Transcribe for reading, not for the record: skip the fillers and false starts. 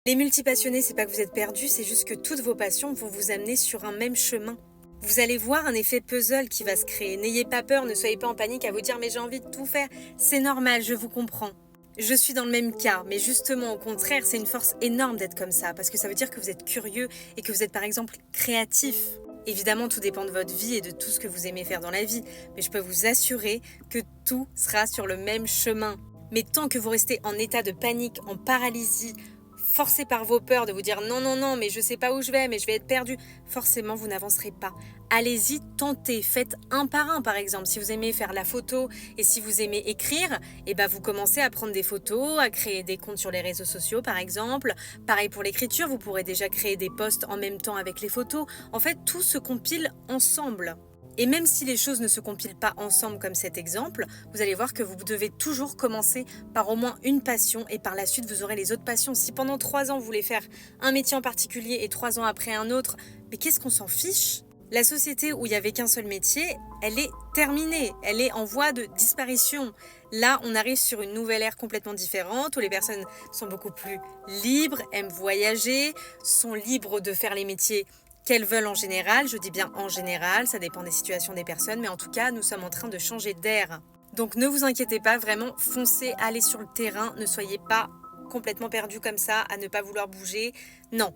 Les multipassionnés, c'est pas que vous êtes perdus, c'est juste que toutes vos passions vont vous amener sur un même chemin. Vous allez voir un effet puzzle qui va se créer. N'ayez pas peur, ne soyez pas en panique à vous dire mais j'ai envie de tout faire. C'est normal, je vous comprends. Je suis dans le même cas, mais justement au contraire, c'est une force énorme d'être comme ça, parce que ça veut dire que vous êtes curieux et que vous êtes par exemple créatif. Évidemment, tout dépend de votre vie et de tout ce que vous aimez faire dans la vie, mais je peux vous assurer que tout sera sur le même chemin. Mais tant que vous restez en état de panique, en paralysie, forcé par vos peurs de vous dire non, non, non, mais je sais pas où je vais, mais je vais être perdu, forcément vous n'avancerez pas. Allez-y, tentez, faites un par un par exemple. Si vous aimez faire la photo et si vous aimez écrire, vous commencez à prendre des photos, à créer des comptes sur les réseaux sociaux par exemple. Pareil pour l'écriture, vous pourrez déjà créer des posts en même temps avec les photos. En fait, tout se compile ensemble. Et même si les choses ne se compilent pas ensemble comme cet exemple, vous allez voir que vous devez toujours commencer par au moins une passion et par la suite vous aurez les autres passions. Si pendant 3 ans vous voulez faire un métier en particulier et 3 ans après un autre, mais qu'est-ce qu'on s'en fiche ? La société où il n'y avait qu'un seul métier, elle est terminée, elle est en voie de disparition. Là, on arrive sur une nouvelle ère complètement différente où les personnes sont beaucoup plus libres, aiment voyager, sont libres de faire les métiers qu'elles veulent en général. Je dis bien en général, ça dépend des situations des personnes, mais en tout cas, nous sommes en train de changer d'air. Donc ne vous inquiétez pas, vraiment foncez, allez sur le terrain, ne soyez pas complètement perdu comme ça, à ne pas vouloir bouger. Non,